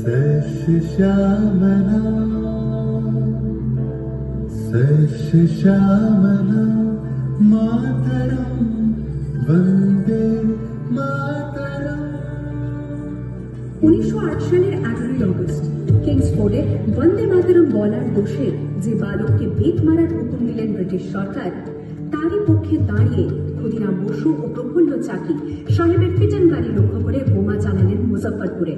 श्यामला श्यामला मातरम वंदे मातरम। 1908 সালের 18 আগস্ট কিংসফোর্ডে বন্দে মাতরম বলার দোষে যে বালককে বেত মারার হুকুম দিলেন ব্রিটিশ সরকার, তারই পক্ষে দাঁড়িয়ে ক্ষুদিরাম বসু ও প্রফুল্ল চাকি সাহেবের পিটন গাড়ি লক্ষ্য করে বোমা চালালেন মুজফ্ফরপুরে।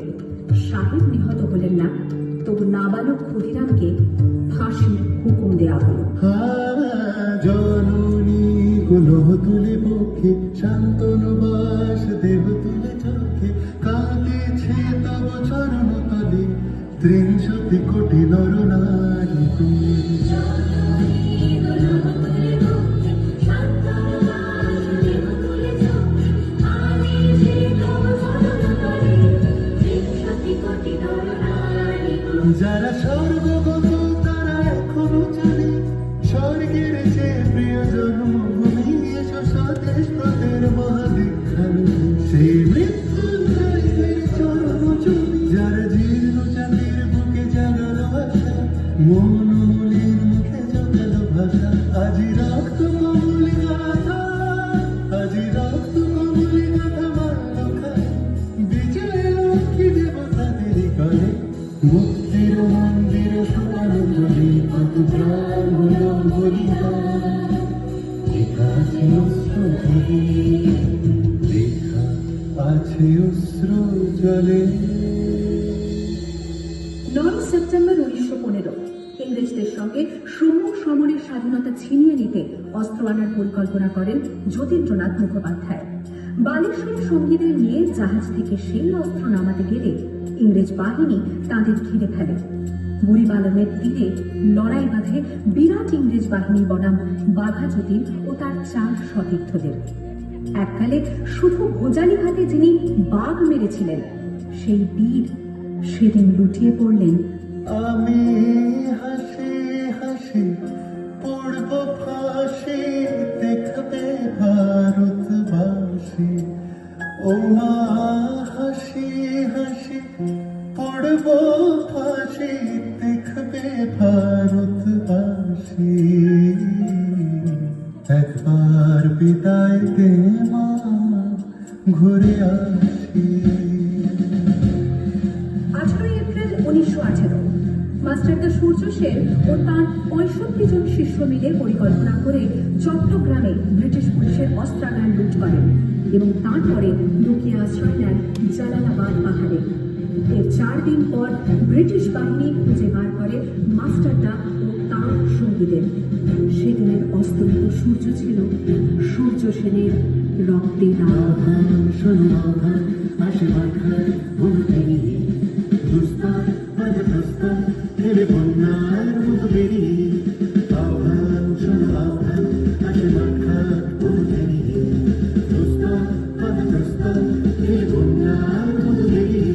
সাহেব নিহত হলেন না, তবু নাবালক ক্ষুদিরামকে ফাঁসির হুকুম দেওয়া হলো। জননী গুলো তুলে পক্ষে শান্তনু বাস দেব তুলে চোখে কাঁদেছে তব চরণ তলে 63 কোটি নর নারী। যারা স্বর্গগত তারা এখনো চলে স্বর্গের যে প্রিয় জন্মভূমি এসো স্বদেশ তোদের মহাদীক্ষার সেই মৃত্যুঞ্জয়ের চরণ চুমি। যারা জীর্ণ জাতির বুকে জাগালো আশা মনমলির মুখে জগালো ভাষা আজি রক্ত কমলি গাথা আজি রক্ত কমলি গাথা মাল্য খায় বিজয় লক্ষ্মী দেবতাদের করে মুক্তির মন্দির সোনার জলে কত প্রাণ হলো বলিদান। লেখা আছে অস্ত্র জলে লেখা আছে অস্ত্র জলে। 9 সেপ্টেম্বর 1915 ইংরেজদের সঙ্গে সমূহ সমরের স্বাধীনতা ছিনিয়ে নিতে অস্ত্র আনার পরিকল্পনা করেন যতীন্দ্রনাথ মুখোপাধ্যায়। বালেশ্বরী সঙ্গীদের নিয়ে জাহাজ থেকে সেই অস্ত্র নামাতে গেলে ইংরেজ বাহিনী তাদের ঘিরে ফেলে। বুড়িবালমের তীরে লড়াই বাঁধে বিরাট ইংরেজ বাহিনী বনাম বাঘা যতীন ও তার 4 সতীর্থদের। এককালে শুধু ভোজালি ঘাটে যিনি বাঘ মেরেছিলেন, সেই বীর সেদিন লুটিয়ে পড়লেন। আমি হাসি হাসি পড়ব ফাঁসি দেখবে ভারতবাসী ও মা হাসি হাসি পড়ব ফাঁসি দেখবে ভারতবাসী। একবার বিদায় দে মা ঘুরে আসি। 18 এপ্রিল 1918 মাস্টারদা সূর্য সেন ও তাঁর 65 জন শিষ্য মিলে পরিকল্পনা করে চট্টগ্রামে ব্রিটিশ পুলিশের অস্ত্রাগার লুট করেন এবং তারপরে লুকিয়ে আশ্রয় নেন জালালাবাদ পাহাড়ে। এর 4 দিন পর ব্রিটিশ বাহিনী খুঁজে বার করে মাস্টারদা ও তাঁর সঙ্গীদের। সেদিনের অস্তমিত সূর্য ছিল সূর্য সেনের রক্তে আশীর্বাদ খায় ভূমি দুস্তার বাজে প্রস্তার ফেলে বন্যার মতো বেরিয়ে আহ্বান শোনো আহ্বান আশীর্বাদ খায় ভূমি দুস্তার বাজে প্রস্তার ফেলে বন্যার মতো বেরিয়ে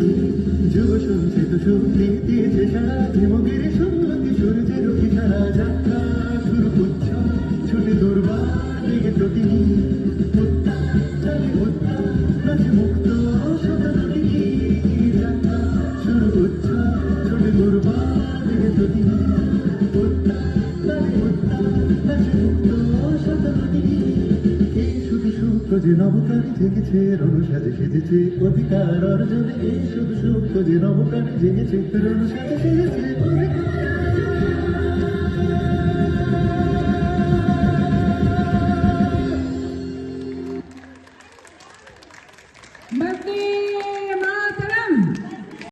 যুগ সঞ্চিত শক্তি দিয়েছে সারা হিমগিরি সঙ্গতি সূর্যের সারা যাত্রা শুরু করছ ছুটে দুর্বার দিকে প্রতি মুক্ত শুরু করছ ছোটে দুর্বার দিকে প্রতি এই শুধু সূত্র যে নবপ্রাণী জেগেছে রণসাজে সেজেছে অধিকার অর্জনে এই শুধু সূত্র যে নবপ্রাণী জেগেছে রণসাজে সেজেছে অধিকার